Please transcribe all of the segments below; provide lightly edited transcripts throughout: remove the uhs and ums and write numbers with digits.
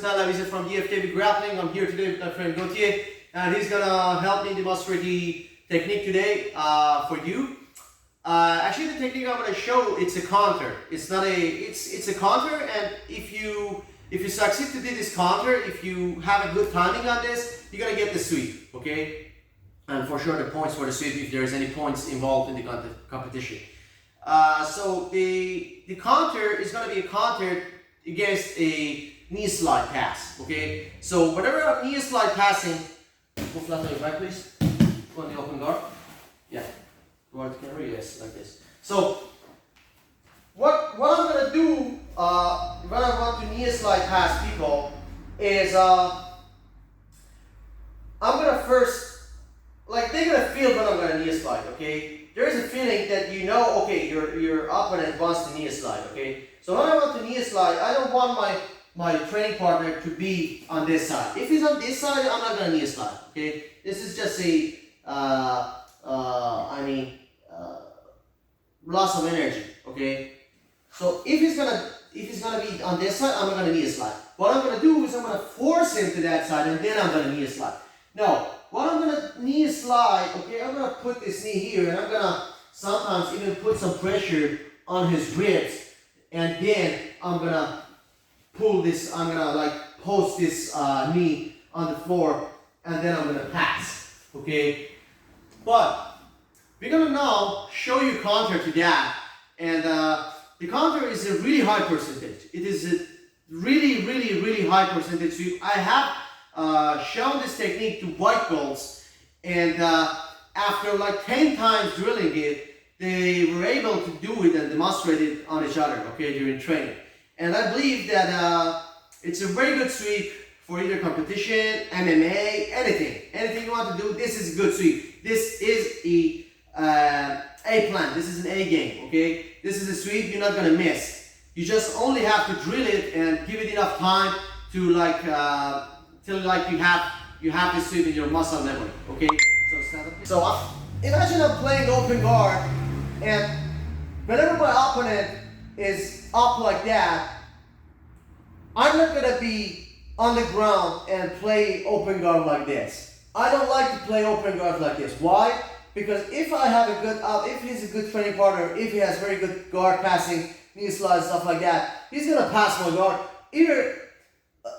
I visit from DFKB Grappling. I'm here today with my friend Gautier, and he's gonna help me demonstrate the technique today for you. Actually, the technique I'm gonna show, it's a counter. It's not a, it's a counter, and if you succeed to do this counter, if you have a good timing on this, you're gonna get the sweep, okay? And for sure the points for the sweep if there's any points involved in the competition. So the counter is gonna be a counter against a knee slide pass, okay? So whenever I'm knee slide passing, go flat on your back please. Go on the open guard. Yeah. Go on the camera, yes, like this. So what I'm gonna do when I want to knee slide pass people is I'm gonna first, like, they're gonna feel when I'm gonna knee slide, okay? There is a feeling that you know, okay, your opponent wants to knee slide, okay? So when I want to knee slide, I don't want my training partner to be on this side. If he's on this side, I'm not gonna knee slide, okay? This is just a, loss of energy, okay? So if he's gonna be on this side, I'm not gonna knee slide. What I'm gonna do is I'm gonna force him to that side, and then I'm gonna knee slide. No, what I'm gonna knee slide, okay, I'm gonna put this knee here, and I'm gonna sometimes even put some pressure on his ribs, and then I'm gonna pull this, I'm gonna like post this knee on the floor, and then I'm gonna pass, okay? But we're gonna now show you counter to that, and the counter is a really high percentage. It is a really high percentage. So I have shown this technique to white belts, and after like 10 times drilling it, they were able to do it and demonstrate it on each other, okay, during training. And I believe that it's a very good sweep for either competition, MMA, anything you want to do. This is a good sweep. This is a plan. This is an A game, okay? This is a sweep you're not gonna miss. You just only have to drill it and give it enough time to like till like you have this sweep in your muscle memory, okay? So stand up. So imagine I'm playing open guard, and whenever my opponent is up like that, I'm not gonna be on the ground and play open guard like this. I don't like to play open guard like this. Why? Because if I have a good, if he's a good training partner, if he has very good guard passing, knee slides, stuff like that, he's gonna pass my guard. Either,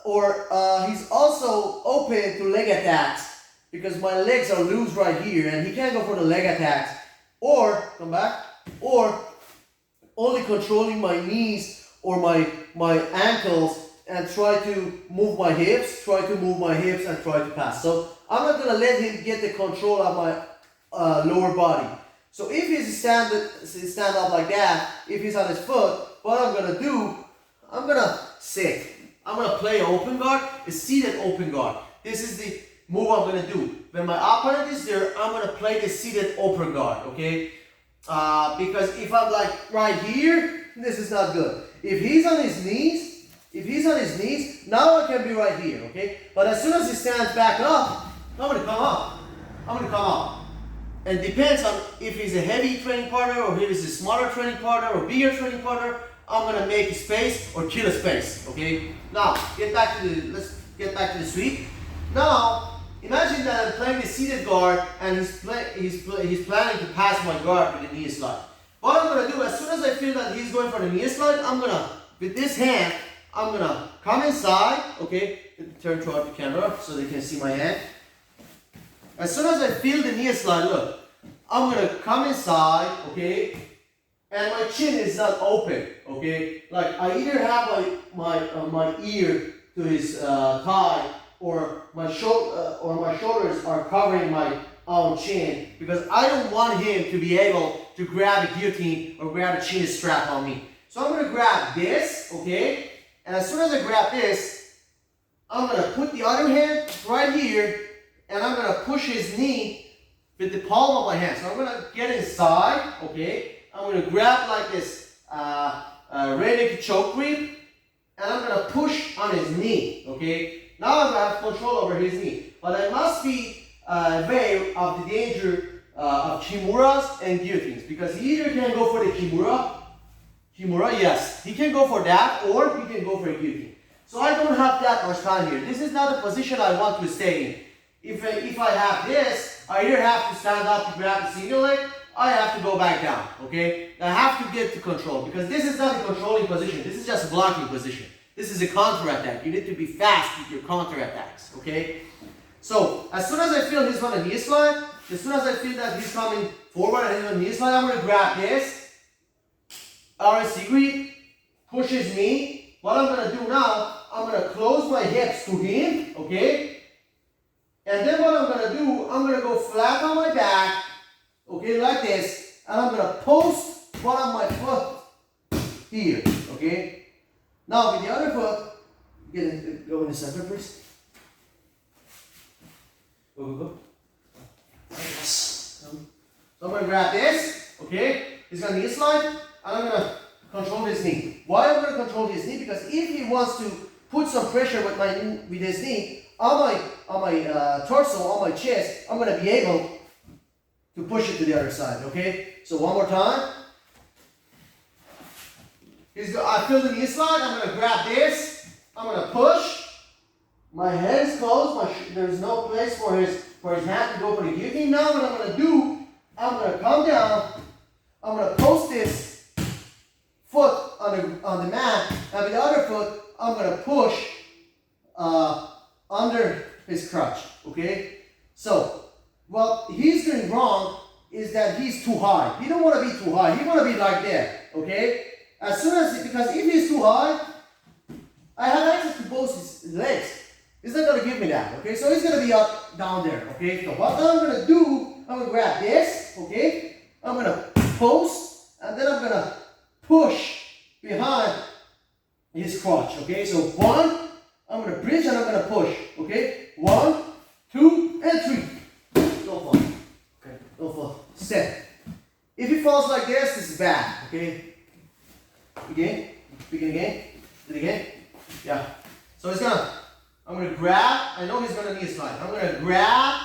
or he's also open to leg attacks because my legs are loose right here and he can't go for the leg attacks. Or, come back, or only controlling my knees or my ankles and try to move my hips, and try to pass. So I'm not gonna let him get the control of my lower body. So if he's stand up like that, if he's on his foot, what I'm gonna do, I'm gonna sit. I'm gonna play open guard, a seated open guard. This is the move I'm gonna do. When my opponent is there, I'm gonna play the seated open guard, okay? Because if I'm like right here, this is not good. If he's on his knees, now I can be right here, okay? But as soon as he stands back up, I'm gonna come up. And it depends on if he's a heavy training partner or if he's a smaller training partner or bigger training partner. I'm gonna make space or kill a space, okay? Now, let's get back to the sweep. Now, imagine that I'm playing the seated guard and he's planning to pass my guard with the knee slide. What I'm gonna do, as soon as I feel that he's going for the knee slide, I'm gonna, with this hand, I'm gonna come inside, okay? Turn toward the camera so they can see my hand. As soon as I feel the knee slide, look, I'm gonna come inside, okay? And my chin is not open, okay? Like I either have my ear to his thigh, or my shoulders are covering my own chin, because I don't want him to be able to grab a guillotine or grab a chin strap on me. So I'm gonna grab this, okay? And as soon as I grab this, I'm gonna put the other hand right here, and I'm gonna push his knee with the palm of my hand. So I'm gonna get inside, okay? I'm gonna grab like this rear naked choke grip, and I'm gonna push on his knee, okay? Now I'm gonna have control over his knee. But I must be aware of the danger of kimuras and guillotines, because he either can go for the kimura, yes, he can go for that, or he can go for a guillotine. So I don't have that much time here. This is not the position I want to stay in. If I have this, I either have to stand up to grab the single leg, I have to go back down, okay? I have to get to control because this is not a controlling position. This is just a blocking position. This is a counterattack. You need to be fast with your counterattacks, okay? So as soon as I feel he's on a knee slide, as soon as I feel that he's coming forward and he's on a knee slide, I'm going to grab this. RSC grip, pushes me. What I'm going to do now, I'm going to close my hips to him, okay? And then what I'm going to do, I'm going to go flat on my back, okay, like this. And I'm going to post one of my foot here, okay? Now with the other foot, go in the center, please. Go. Yes. So I'm going to grab this, okay? He's going to knee slide, and I'm going to control his knee. Why I'm going to control his knee? Because if he wants to put some pressure with his knee on my torso, on my chest, I'm going to be able to push it to the other side, okay? So one more time. I feel the knee slide. I'm going to grab this. I'm going to push. My head is closed. There's no place for his hand to go for the guillotine. Now what I'm going to do, I'm going to come down. I'm going to post this foot on the mat, and with the other foot, I'm going to push under his crotch. Okay. So what he's doing wrong is that he's too high. He don't want to be too high. He want to be like that. Okay. As soon as because if he's too high, I have access to both his legs. He's not going to give me that, okay? So he's going to be up, down there, okay? So what I'm going to do, I'm going to grab this, okay? I'm going to post, and then I'm going to push behind his crotch, okay? So one, I'm going to bridge, and I'm going to push, okay? 1, 2, and 3. Don't fall, okay? Don't fall. Step. If he falls like this is bad, okay? Begin again, do it again. Yeah. So he's gonna, I'm going to grab, I know he's going to knee slide. I'm going to grab,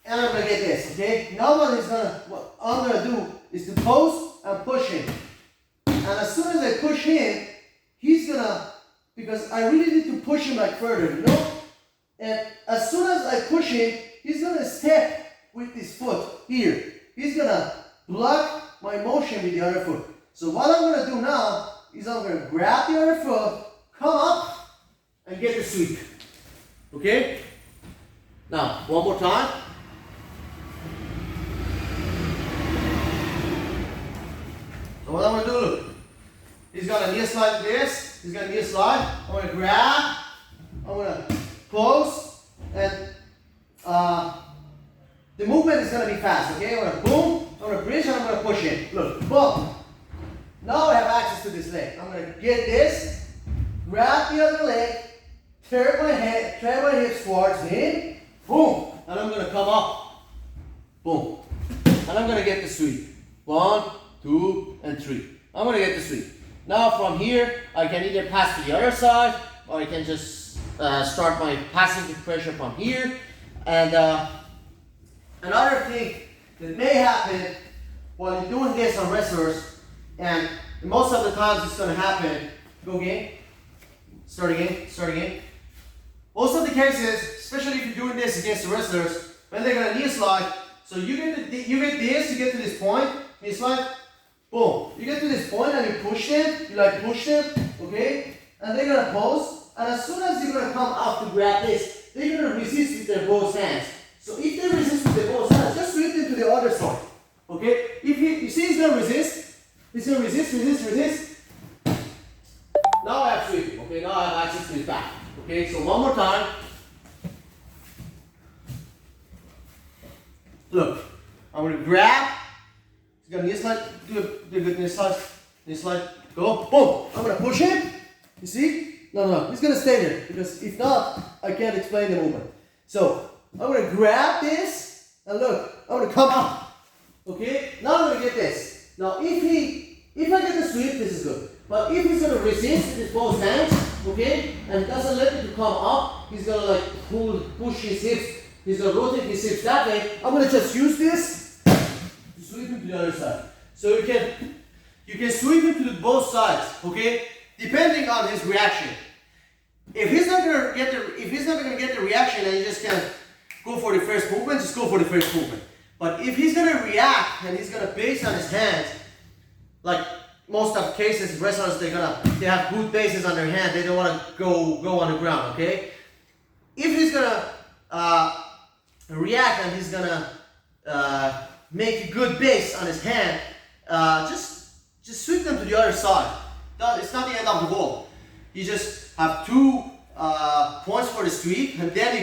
and I'm going to get this, okay? Now what I'm going to do is to post and push him. And as soon as I push him, he's going to, because I really need to push him like further, you know? And as soon as I push him, he's going to step with his foot here. He's going to block my motion with the other foot. So what I'm going to do now is I'm going to grab the other foot, come up, and get the sweep. Okay? Now, one more time. So what I'm going to do, look. He's got a knee slide like this. He's got a knee slide. I'm going to grab. I'm going to post. And the movement is going to be fast. Okay? I'm going to boom. I'm going to bridge and I'm going to push in. Look. Boom. Now I have access to this leg. I'm going to get this. Grab the other leg. Turn my hips towards him, boom, and I'm going to come up, boom, and I'm going to get the sweep. 1, 2, and 3. I'm going to get the sweep. Now from here, I can either pass to the other side, or I can just start my passing the pressure from here. And another thing that may happen while you're doing this on wrestlers, and most of the times it's going to happen, go again, start again. Most of the cases, especially if you're doing this against the wrestlers, when they're gonna knee slide, so you get to this point, knee slide, boom. You get to this point and you push them, okay? And they're gonna pose, and as soon as you're gonna come up to grab this, they're gonna resist with their both hands. So if they resist with their both hands, just sweep them to the other side, okay? If you see he's gonna resist, resist. Now I have sweeping, okay? Now I have access to his back. Okay, so one more time. Look, I'm going to grab. He's got a knee slide. Do a good knee slide. Go. Boom. I'm going to push him. You see? No. He's going to stay there because if not, I can't explain the movement. So I'm going to grab this and look. I'm going to come up. Okay. Now I'm going to get this. Now if I get the sweep, this is good. But if he's going to resist with his both hands, okay, and doesn't let it to come up, he's going to like push his hips, he's going to rotate his hips that way, I'm going to just use this to sweep him to the other side. So you can sweep him to both sides, okay, depending on his reaction. If he's not gonna get the reaction and you just can go for the first movement, just go for the first movement. But if he's gonna react and he's gonna base on his hands, like most of the cases, wrestlers they have good bases on their hand. They don't want to go on the ground. Okay. If he's gonna react and he's gonna make a good base on his hand, just sweep them to the other side. It's not the end of the world. You just have 2 points for the sweep, and then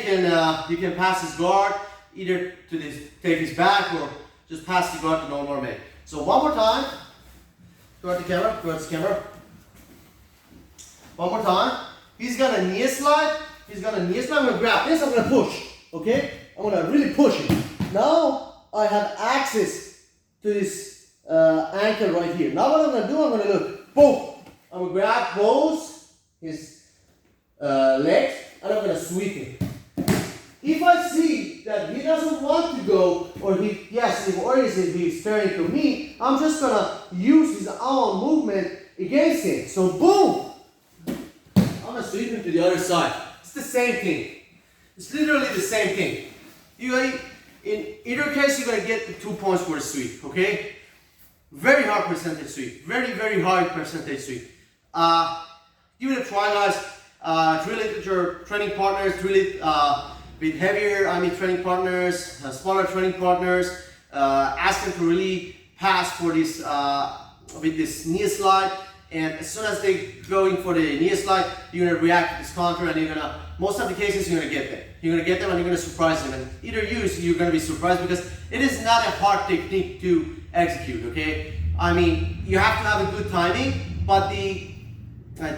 you can pass his guard either to take his back or just pass the guard to normal make. So one more time. Towards the camera. One more time. He's gonna knee slide. I'm gonna grab this. I'm gonna push. Okay. I'm gonna really push it. Now I have access to this ankle right here. Now what I'm gonna do? I'm gonna look. Boom. I'm gonna grab both his legs and I'm gonna sweep him. If I see that he doesn't want to go, or he's turning to me, I'm just gonna use his own movement against him. So boom! I'm gonna sweep him to the other side. It's the same thing. It's literally the same thing. In either case, you're gonna get the 2 points for the sweep, okay? Very high percentage sweep. Very, very high percentage sweep. Give it a try, guys. Drill it with your training partners. Drill it with heavier training partners, smaller training partners. Ask them to really pass for this with this knee slide, and as soon as they going for the knee slide, you're gonna react to this counter, and most of the cases you're gonna get them. You're gonna get them and you're gonna surprise them, and you're gonna be surprised because it is not a hard technique to execute. Okay, you have to have a good timing, but the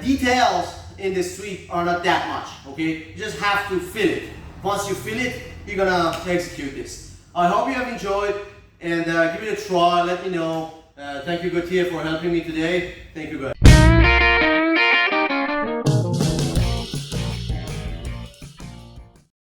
details in this sweep are not that much. Okay, you just have to feel it. Once you feel it, you're gonna execute this. I hope you have enjoyed, and give it a try. Let me know. Thank you, Gautier, for helping me today. Thank you, guys.